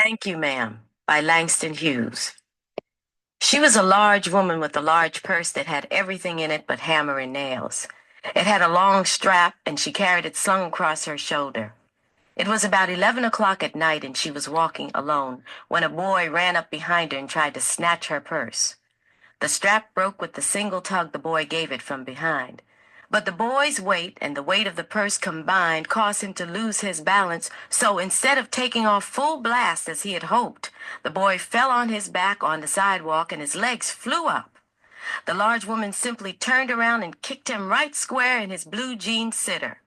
Thank You, Ma'am, by Langston Hughes. She was a large woman with a large purse that had everything in it but hammer and nails. It had a long strap, and she carried it slung across her shoulder. It was about 11 o'clock at night, and she was walking alone when a boy ran up behind her and tried to snatch her purse. The strap broke with the single tug the boy gave it from behind. But the boy's weight and the weight of the purse combined caused him to lose his balance, so instead of taking off full blast as he had hoped, the boy fell on his back on the sidewalk and his legs flew up. The large woman simply turned around and kicked him right square in his blue jean sitter.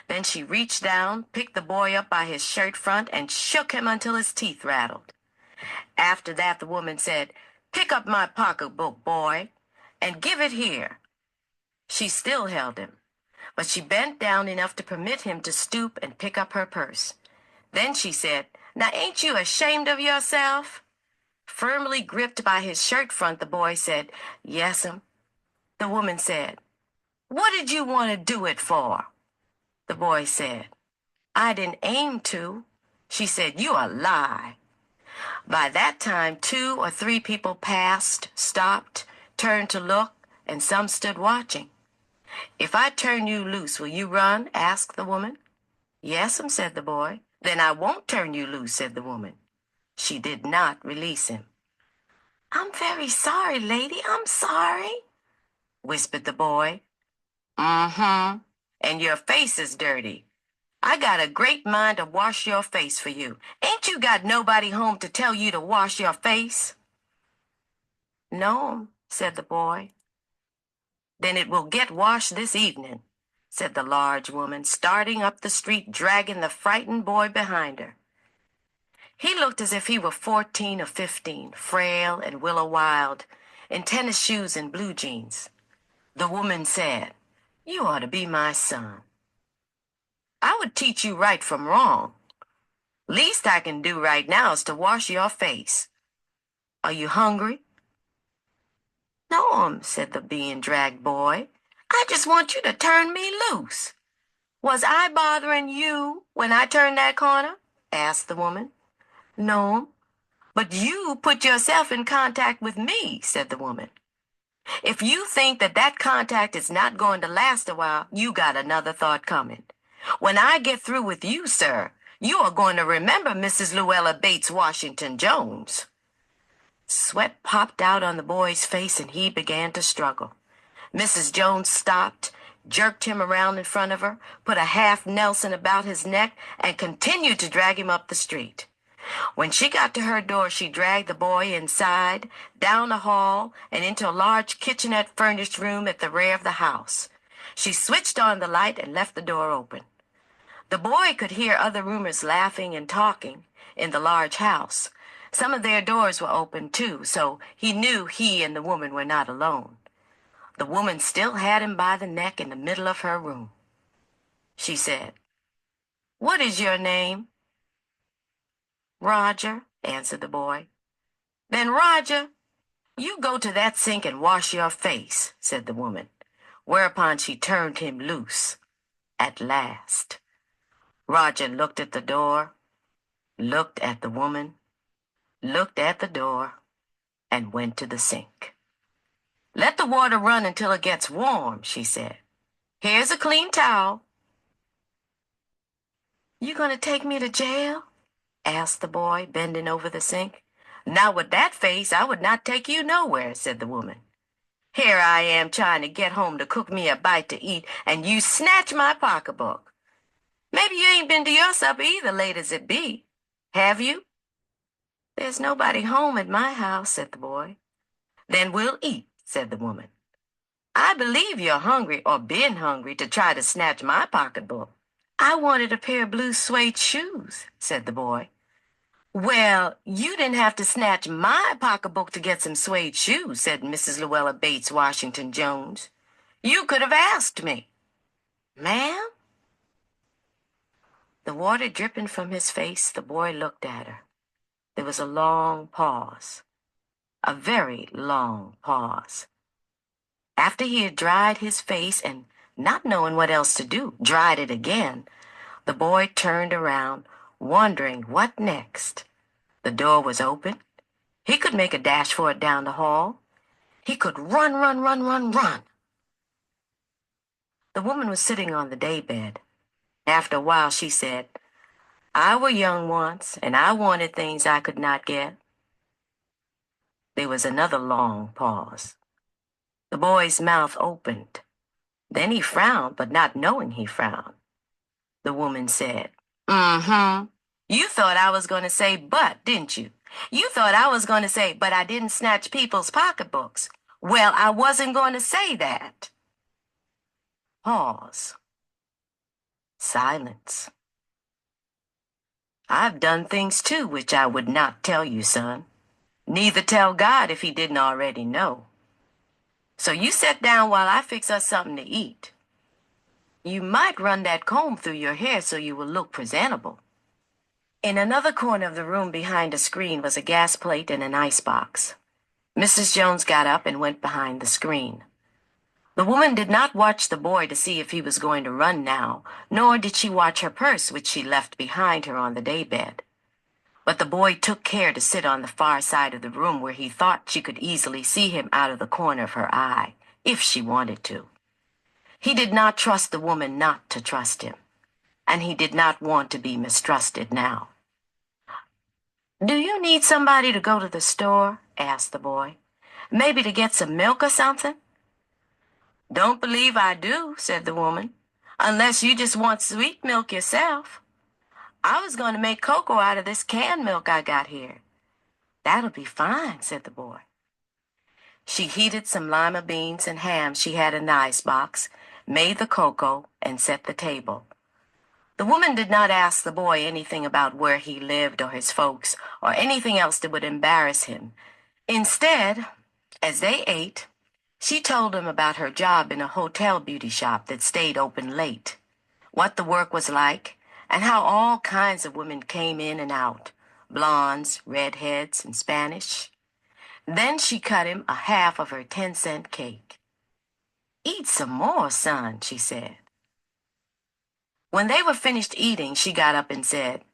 Then she reached down, picked the boy up by his shirt front, and shook him until his teeth rattled. After that, the woman said, "Pick up my pocketbook, boy, and give it here." She still held him, but she bent down enough to permit him to stoop and pick up her purse. Then she said, "Now ain't you ashamed of yourself?" Firmly gripped by his shirt front, the boy said, "Yes'm." The woman said, "What did you want to do it for?" The boy said, "I didn't aim to." She said, "You a lie." By that time, 2 or 3 people passed, stopped, turned to look, and some stood watching. "If I turn you loose, will you run?" asked the woman. "Yes'm," said the boy. "Then I won't turn you loose," said the woman. She did not release him. "I'm very sorry, lady, I'm sorry," whispered the boy. "Mm-hmm. And your face is dirty. I got a great mind to wash your face for you. Ain't you got nobody home to tell you to wash your face?" "No'm," said the boy. "Then it will get washed this evening," said the large woman, starting up the street, dragging the frightened boy behind her. He looked as if he were 14 or 15, frail and willow-wild, in tennis shoes and blue jeans. The woman said, "You ought to be my son. I would teach you right from wrong. Least I can do right now is to wash your face. Are you hungry?" "No'm," said the being dragged boy. "I just want you to turn me loose." "Was I bothering you when I turned that corner?" asked the woman. "No'm." "But you put yourself in contact with me," said the woman. "If you think that contact is not going to last a while, you got another thought coming. When I get through with you, sir, you are going to remember Mrs. Luella Bates Washington Jones." Sweat popped out on the boy's face, and he began to struggle. Mrs. Jones stopped, jerked him around in front of her, put a half Nelson about his neck, and continued to drag him up the street. When she got to her door, she dragged the boy inside, down the hall, and into a large kitchenette-furnished room at the rear of the house. She switched on the light and left the door open. The boy could hear other roomers laughing and talking in the large house. Some of their doors were open, too, so he knew he and the woman were not alone. The woman still had him by the neck in the middle of her room. She said, "What is your name?" "Roger," answered the boy. "Then, Roger, you go to that sink and wash your face," said the woman, whereupon she turned him loose. At last. Roger looked at the door, looked at the woman, looked at the door, and went to the sink. "Let the water run until it gets warm," she said. "Here's a clean towel." "You going to take me to jail?" asked the boy, bending over the sink. "Not with that face, I would not take you nowhere," said the woman. "Here I am trying to get home to cook me a bite to eat, and you snatch my pocketbook. Maybe you ain't been to your supper either, late as it be. Have you?" "There's nobody home at my house," said the boy. "Then we'll eat," said the woman. "I believe you're hungry or been hungry to try to snatch my pocketbook." "I wanted a pair of blue suede shoes," said the boy. "Well, you didn't have to snatch my pocketbook to get some suede shoes," said Mrs. Luella Bates Washington Jones. "You could have asked me." "Ma'am?" The water dripping from his face, the boy looked at her. There was a long pause, a very long pause. After he had dried his face and, not knowing what else to do, dried it again, the boy turned around, wondering what next. The door was open. He could make a dash for it down the hall. He could run, run, run, run, run. The woman was sitting on the daybed. After a while, she said, "I were young once, and I wanted things I could not get." There was another long pause. The boy's mouth opened. Then he frowned, but not knowing he frowned. The woman said, "Mm-hmm. You thought I was going to say but, didn't you? You thought I was going to say, but I didn't snatch people's pocketbooks. Well, I wasn't going to say that." Pause. Silence. "I've done things too which I would not tell you, son. Neither tell God if he didn't already know. So you sit down while I fix us something to eat. You might run that comb through your hair so you will look presentable." In another corner of the room behind a screen was a gas plate and an icebox. Mrs. Jones got up and went behind the screen. The woman did not watch the boy to see if he was going to run now, nor did she watch her purse, which she left behind her on the daybed. But the boy took care to sit on the far side of the room where he thought she could easily see him out of the corner of her eye, if she wanted to. He did not trust the woman not to trust him, and he did not want to be mistrusted now. "Do you need somebody to go to the store?" asked the boy. "Maybe to get some milk or something?" "Don't believe I do," said the woman, "unless you just want sweet milk yourself. I was going to make cocoa out of this canned milk I got here." "That'll be fine," said the boy. She heated some lima beans and ham she had in the icebox, made the cocoa, and set the table. The woman did not ask the boy anything about where he lived or his folks or anything else that would embarrass him. Instead, as they ate, she told him about her job in a hotel beauty shop that stayed open late, what the work was like, and how all kinds of women came in and out, blondes, redheads, and Spanish. Then she cut him a half of her 10-cent cake. "Eat some more, son," she said. When they were finished eating, she got up and said,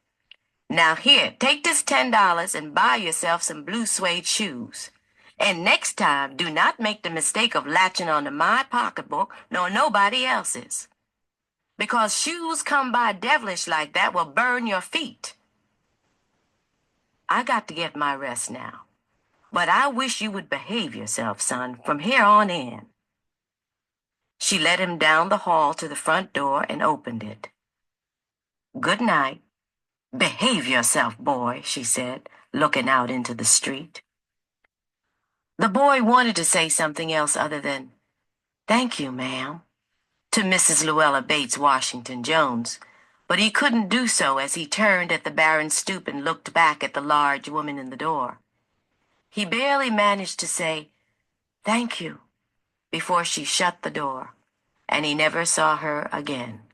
"Now here, take this $10 and buy yourself some blue suede shoes. And next time, do not make the mistake of latching onto my pocketbook nor nobody else's. Because shoes come by devilish like that will burn your feet. I got to get my rest now, but I wish you would behave yourself, son, from here on in." She led him down the hall to the front door and opened it. "Good night. Behave yourself, boy," she said, looking out into the street. The boy wanted to say something else other than, "Thank you, ma'am," to Mrs. Luella Bates Washington Jones, but he couldn't do so as he turned at the barren stoop and looked back at the large woman in the door. He barely managed to say, "Thank you," before she shut the door, and he never saw her again.